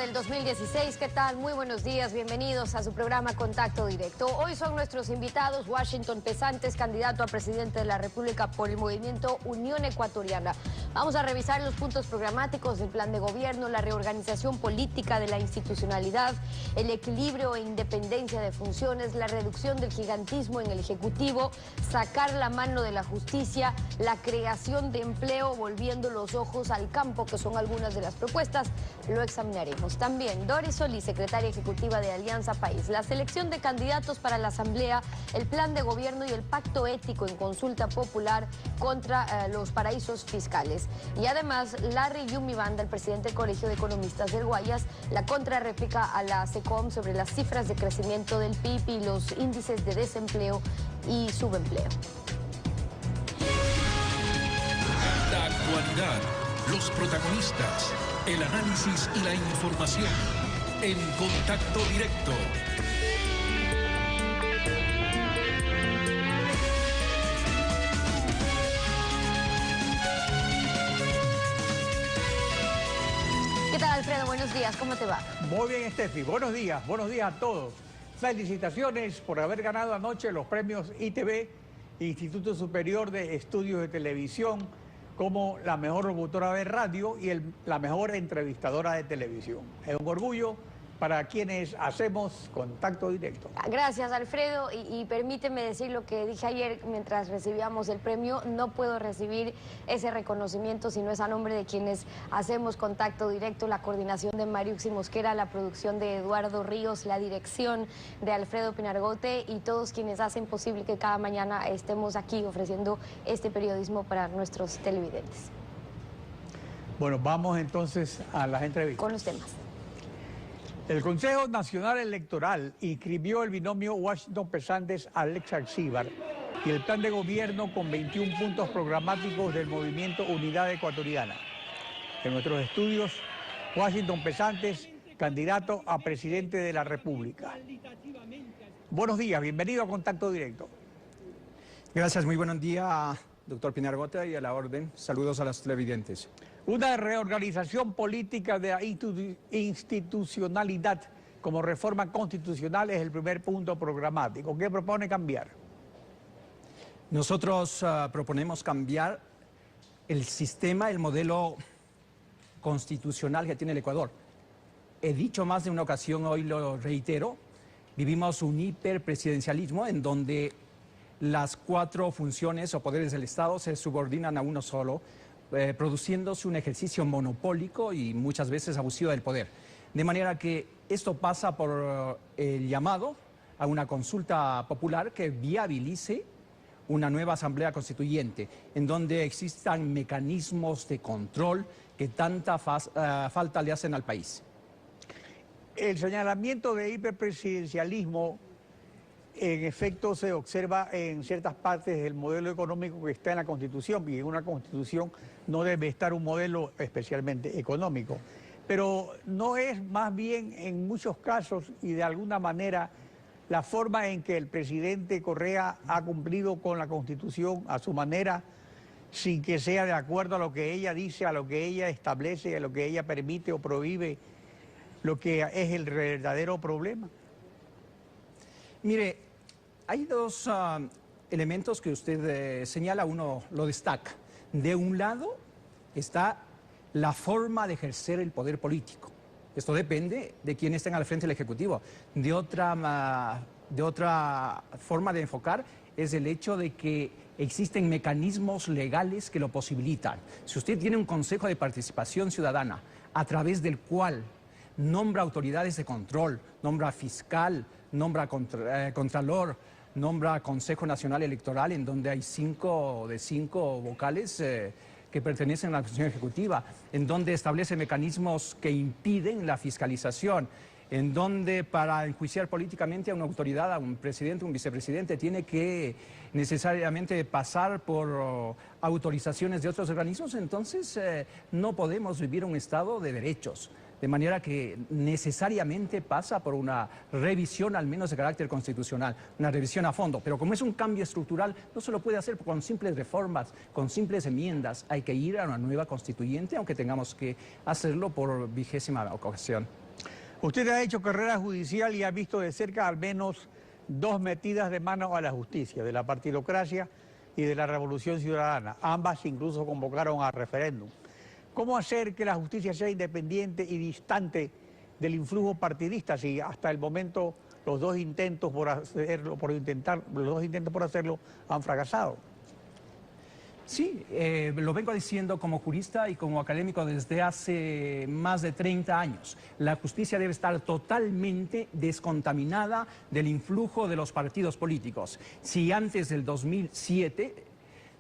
del 2016. ¿Qué tal? Muy buenos días, bienvenidos a su programa Contacto Directo. Hoy son nuestros invitados Washington Pesantes, candidato a presidente de la República por el movimiento Unión Ecuatoriana. Vamos a revisar los puntos programáticos del plan de gobierno, la reorganización política de la institucionalidad, el equilibrio e independencia de funciones, la reducción del gigantismo en el Ejecutivo, sacar la mano de la justicia, la creación de empleo, volviendo los ojos al campo, que son algunas de las propuestas. Lo examinaremos. También Doris Solís, secretaria ejecutiva de Alianza País, la selección de candidatos para la Asamblea, el plan de gobierno y el pacto ético en consulta popular contra los paraísos fiscales. Y además, Larry Yumi Banda, el presidente del Colegio de Economistas del Guayas, la contrarréplica a la SECOM sobre las cifras de crecimiento del PIB y los índices de desempleo y subempleo. La actualidad, los protagonistas, el análisis y la información en Contacto Directo. ¿Qué tal, Alfredo? Buenos días, ¿cómo te va? Muy bien, Steffi. Buenos días a todos. Felicitaciones por haber ganado anoche los premios ITV, Instituto Superior de Estudios de Televisión, como la mejor locutora de radio y la mejor entrevistadora de televisión. Es un orgullo para quienes hacemos Contacto Directo. Gracias, Alfredo, y permíteme decir lo que dije ayer mientras recibíamos el premio. No puedo recibir ese reconocimiento si no es a nombre de quienes hacemos Contacto Directo, la coordinación de Mariuxi Mosquera, la producción de Eduardo Ríos, la dirección de Alfredo Pinargote y todos quienes hacen posible que cada mañana estemos aquí ofreciendo este periodismo para nuestros televidentes. Bueno, vamos entonces a las entrevistas. Con los temas. El Consejo Nacional Electoral inscribió el binomio Washington Pesantes-Alex Alcíbar y el plan de gobierno con 21 puntos programáticos del movimiento Unidad Ecuatoriana. En nuestros estudios, Washington Pesantes, candidato a presidente de la República. Buenos días, bienvenido a Contacto Directo. Gracias, muy buenos días, doctor Pinargote, y a la orden. Saludos a los televidentes. Una reorganización política de la institucionalidad como reforma constitucional es el primer punto programático. ¿Qué propone cambiar? Nosotros proponemos cambiar el sistema, el modelo constitucional que tiene el Ecuador. He dicho más de una ocasión, hoy lo reitero, vivimos un hiperpresidencialismo en donde las 4 funciones o poderes del Estado se subordinan a uno solo, produciéndose un ejercicio monopólico y muchas veces abusivo del poder. De manera que esto pasa por el llamado a una consulta popular que viabilice una nueva asamblea constituyente, en donde existan mecanismos de control que tanta falta le hacen al país. El señalamiento de hiperpresidencialismo en efecto se observa en ciertas partes del modelo económico que está en la Constitución, y en una Constitución no debe estar un modelo especialmente económico. Pero no es más bien en muchos casos y de alguna manera la forma en que el presidente Correa ha cumplido con la Constitución a su manera, sin que sea de acuerdo a lo que ella dice, a lo que ella establece, a lo que ella permite o prohíbe, lo que es el verdadero problema. Mire, hay 2 elementos que usted señala, uno lo destaca. De un lado está la forma de ejercer el poder político. Esto depende de quién esté al frente del Ejecutivo. De otra forma de enfocar es el hecho de que existen mecanismos legales que lo posibilitan. Si usted tiene un Consejo de Participación Ciudadana a través del cual nombra autoridades de control, nombra fiscal, nombra contralor, nombra Consejo Nacional Electoral, en donde hay 5 vocales que pertenecen a la función ejecutiva, en donde establece mecanismos que impiden la fiscalización, en donde para enjuiciar políticamente a una autoridad, a un presidente, un vicepresidente, tiene que necesariamente pasar por autorizaciones de otros organismos. Entonces no podemos vivir un Estado de derechos. De manera que necesariamente pasa por una revisión, al menos de carácter constitucional, una revisión a fondo. Pero como es un cambio estructural, no se lo puede hacer con simples reformas, con simples enmiendas. Hay que ir a una nueva constituyente, aunque tengamos que hacerlo por 20ª ocasión. Usted ha hecho carrera judicial y ha visto de cerca al menos dos metidas de mano a la justicia, de la partidocracia y de la Revolución Ciudadana. Ambas incluso convocaron a referéndum. ¿Cómo hacer que la justicia sea independiente y distante del influjo partidista si hasta el momento los dos intentos por hacerlo han fracasado? Sí, lo vengo diciendo como jurista y como académico desde hace más de 30 años. La justicia debe estar totalmente descontaminada del influjo de los partidos políticos. Si antes del 2007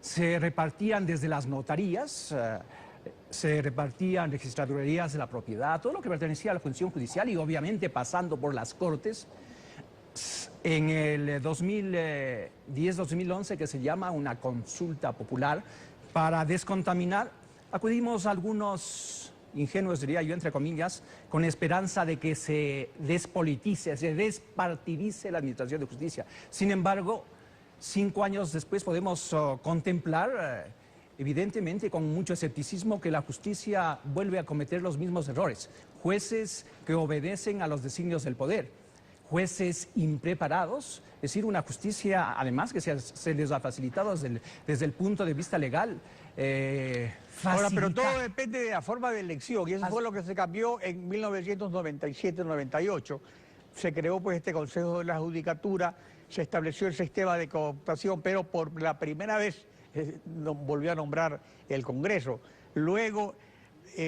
se repartían desde las notarías, se repartían registradurías de la propiedad, todo lo que pertenecía a la función judicial y obviamente pasando por las cortes, en el 2010-2011, que se llama una consulta popular para descontaminar, acudimos a algunos ingenuos, diría yo, entre comillas, con esperanza de que se despolitice, se despartidice la administración de justicia. Sin embargo, 5 años después podemos contemplar, evidentemente con mucho escepticismo, que la justicia vuelve a cometer los mismos errores. Jueces que obedecen a los designios del poder. Jueces impreparados, es decir, una justicia, además, que se les ha facilitado desde el punto de vista legal. Ahora, pero todo depende de la forma de elección, y eso fue lo que se cambió en 1997-98. Se creó pues este Consejo de la Judicatura, se estableció el sistema de cooptación, pero por la primera vez volvió a nombrar el Congreso. Luego,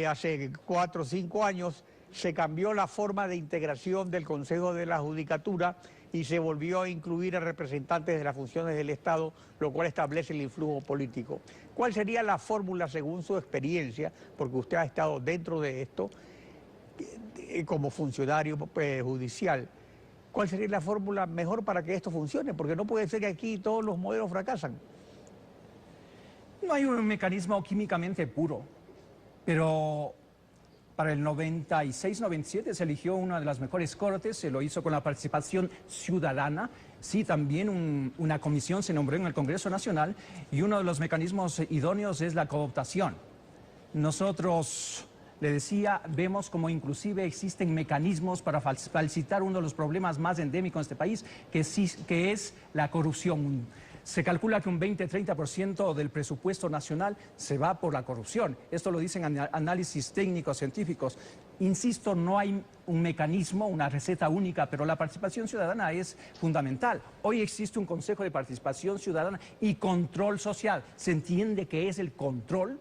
hace 4 o 5 años, se cambió la forma de integración del Consejo de la Judicatura y se volvió a incluir a representantes de las funciones del Estado, lo cual establece el influjo político. ¿Cuál sería la fórmula según su experiencia? Porque usted ha estado dentro de esto como funcionario judicial. ¿Cuál sería la fórmula mejor para que esto funcione? Porque no puede ser que aquí todos los modelos fracasan. No hay un mecanismo químicamente puro, pero para el 96-97 se eligió una de las mejores cortes, se lo hizo con la participación ciudadana. Sí, también una comisión se nombró en el Congreso Nacional y uno de los mecanismos idóneos es la cooptación. Nosotros, le decía, vemos como inclusive existen mecanismos para falsificar uno de los problemas más endémicos de este país, que es la corrupción. Se calcula que un 20-30% del presupuesto nacional se va por la corrupción. Esto lo dicen análisis técnicos, científicos. Insisto, no hay un mecanismo, una receta única, pero la participación ciudadana es fundamental. Hoy existe un Consejo de Participación Ciudadana y Control Social. Se entiende que es el control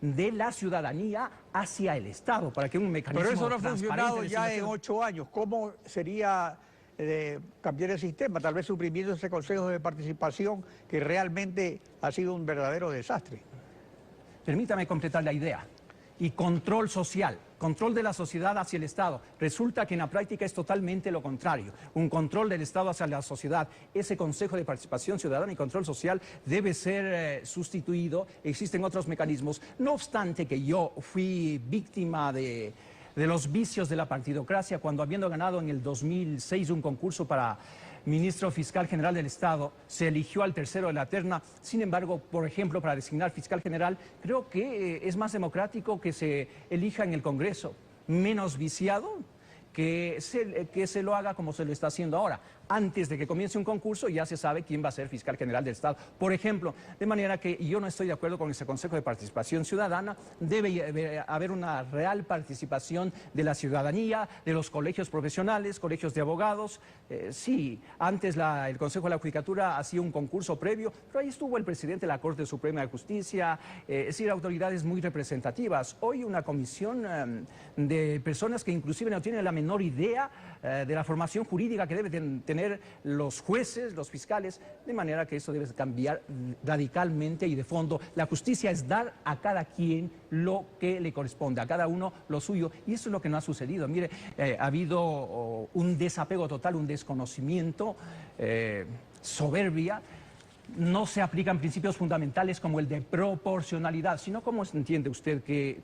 de la ciudadanía hacia el Estado, para que un mecanismo... Pero eso no ha funcionado ya en 8 años. ¿Cómo sería cambiar el sistema? Tal vez suprimiendo ese Consejo de Participación que realmente ha sido un verdadero desastre. Permítame completar la idea. Y control social, control de la sociedad hacia el Estado. Resulta que en la práctica es totalmente lo contrario. Un control del Estado hacia la sociedad. Ese Consejo de Participación Ciudadana y Control Social debe ser sustituido. Existen otros mecanismos. No obstante que yo fui víctima de los vicios de la partidocracia cuando, habiendo ganado en el 2006 un concurso para ministro fiscal general del Estado, se eligió al tercero de la terna. Sin embargo, por ejemplo, para designar fiscal general, creo que es más democrático que se elija en el Congreso, menos viciado que se lo haga como se lo está haciendo ahora. Antes de que comience un concurso ya se sabe quién va a ser fiscal general del Estado, por ejemplo. De manera que yo no estoy de acuerdo con ese Consejo de Participación Ciudadana. Debe haber una real participación de la ciudadanía, de los colegios profesionales, colegios de abogados. Sí, antes el Consejo de la Judicatura hacía un concurso previo, pero ahí estuvo el presidente de la Corte Suprema de Justicia, es decir, autoridades muy representativas. Hoy una comisión de personas que inclusive no tienen la menor idea de la formación jurídica que deben tener los jueces, los fiscales, de manera que eso debe cambiar radicalmente y de fondo. La justicia es dar a cada quien lo que le corresponde, a cada uno lo suyo, y eso es lo que no ha sucedido. Mire, ha habido un desapego total, un desconocimiento, soberbia. No se aplican principios fundamentales como el de proporcionalidad, sino ¿cómo entiende usted que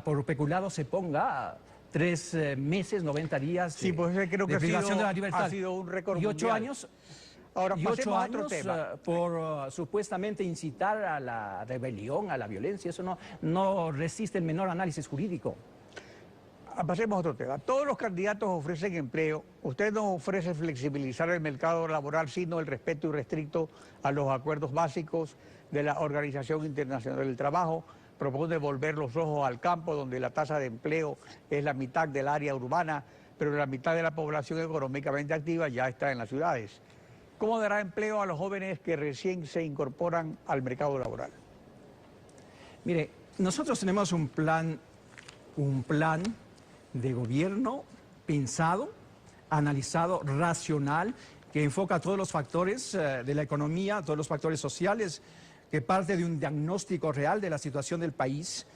por peculado se ponga 3 meses, 90 días sí, pues creo que de privación de la libertad? Ha sido un récord y 8 mundial. años, Ahora, y 8 pasemos a otro años tema. por supuestamente incitar a la rebelión, a la violencia. Eso no resiste el menor análisis jurídico. pasemos a otro tema. Todos los candidatos ofrecen empleo. Usted no ofrece flexibilizar el mercado laboral, sino el respeto irrestricto a los acuerdos básicos de la Organización Internacional del Trabajo. Propone volver los ojos al campo, donde la tasa de empleo es la mitad del área urbana, pero la mitad de la población económicamente activa ya está en las ciudades. ¿Cómo dará empleo a los jóvenes que recién se incorporan al mercado laboral? Mire, nosotros tenemos un plan de gobierno pensado, analizado, racional, que enfoca todos los factores de la economía, todos los factores sociales, que parte de un diagnóstico real de la situación del país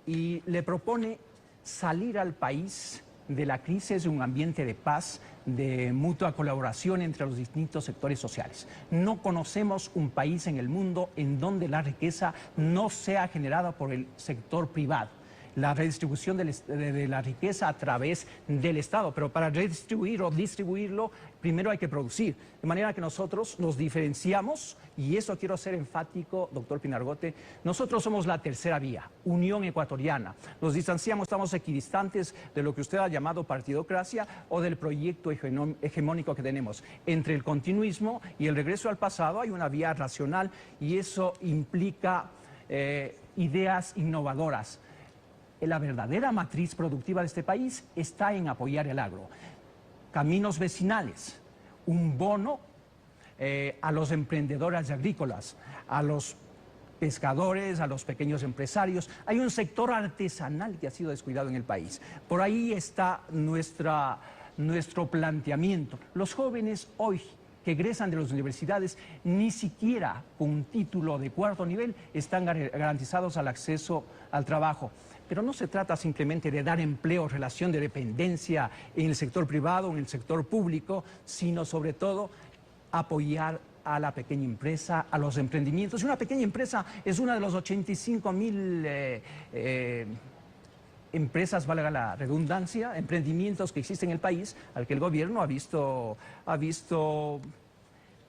y le propone salir al país de la crisis de un ambiente de paz, de mutua colaboración entre los distintos sectores sociales. No conocemos un país en el mundo en donde la riqueza no sea generada por el sector privado. La redistribución de la riqueza a través del Estado, pero para redistribuir o distribuirlo, primero hay que producir. De manera que nosotros nos diferenciamos, y eso quiero ser enfático, doctor Pinargote, nosotros somos la tercera vía, Unión Ecuatoriana. Nos distanciamos, estamos equidistantes de lo que usted ha llamado partidocracia o del proyecto hegemónico que tenemos. Entre el continuismo y el regreso al pasado hay una vía racional y eso implica ideas innovadoras. La verdadera matriz productiva de este país está en apoyar el agro. Caminos vecinales, un bono a los emprendedores agrícolas, a los pescadores, a los pequeños empresarios. Hay un sector artesanal que ha sido descuidado en el país. Por ahí está nuestro planteamiento. Los jóvenes hoy que egresan de las universidades, ni siquiera con un título de cuarto nivel, están garantizados al acceso al trabajo. Pero no se trata simplemente de dar empleo, relación de dependencia en el sector privado, en el sector público, sino sobre todo apoyar a la pequeña empresa, a los emprendimientos. Una pequeña empresa es una de los 85,000 empresas, valga la redundancia, emprendimientos que existen en el país, al que el gobierno ha visto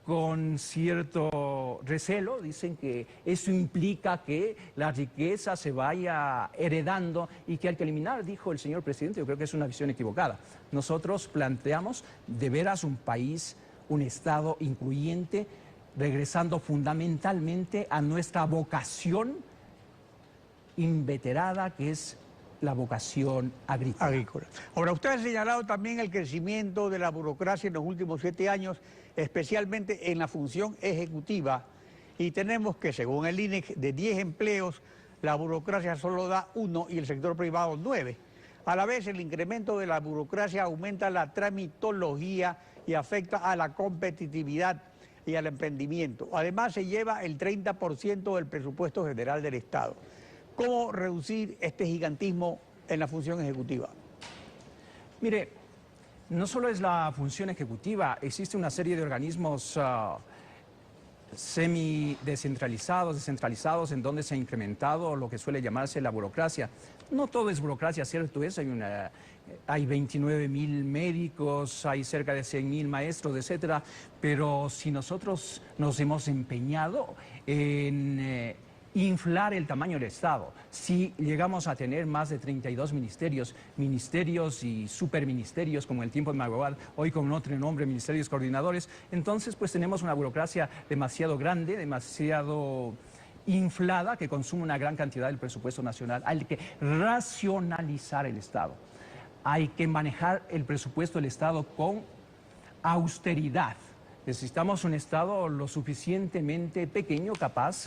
con cierto recelo. Dicen que eso implica que la riqueza se vaya heredando y que hay que eliminar, dijo el señor presidente. Yo creo que es una visión equivocada. Nosotros planteamos de veras un país, un Estado incluyente, regresando fundamentalmente a nuestra vocación inveterada, que es la vocación agrícola. Ahora, usted ha señalado también el crecimiento de la burocracia en los últimos 7 años, especialmente en la función ejecutiva, y tenemos que, según el INEC, de 10 empleos, la burocracia solo da 1 y el sector privado 9. A la vez, el incremento de la burocracia aumenta la tramitología y afecta a la competitividad y al emprendimiento. Además, se lleva el 30% del presupuesto general del Estado. ¿Cómo reducir este gigantismo en la función ejecutiva? Mire, no solo es la función ejecutiva, existe una serie de organismos semi-descentralizados, descentralizados, en donde se ha incrementado lo que suele llamarse la burocracia. No todo es burocracia, cierto es, hay 29,000 médicos, hay cerca de 100,000 maestros, etcétera, pero si nosotros nos hemos empeñado en inflar el tamaño del Estado, si llegamos a tener más de 32 ministerios y superministerios, como en el tiempo de Magoad, hoy con otro nombre, ministerios coordinadores, entonces pues tenemos una burocracia demasiado grande, demasiado inflada, que consume una gran cantidad del presupuesto nacional. Hay que racionalizar el Estado, hay que manejar el presupuesto del Estado con austeridad. Necesitamos un Estado lo suficientemente pequeño, capaz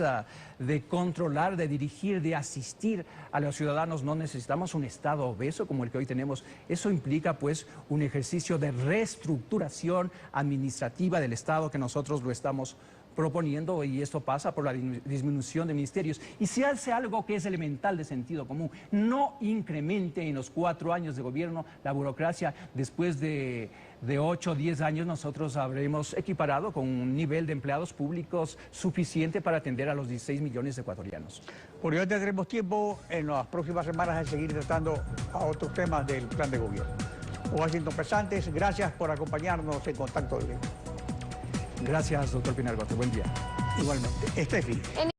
de controlar, de dirigir, de asistir a los ciudadanos. No necesitamos un Estado obeso como el que hoy tenemos. Eso implica, pues, un ejercicio de reestructuración administrativa del Estado que nosotros lo estamos proponiendo, y esto pasa por la disminución de ministerios. Y se hace algo que es elemental de sentido común: no incremente en los 4 años de gobierno la burocracia. Después de 8 o 10 años nosotros habremos equiparado con un nivel de empleados públicos suficiente para atender a los 16 millones de ecuatorianos. Por ello tendremos tiempo en las próximas semanas de seguir tratando a otros temas del plan de gobierno. Washington Pesantes, gracias por acompañarnos en Contacto Directo. Gracias, doctor Pinargote. Buen día. Igualmente. Steffi.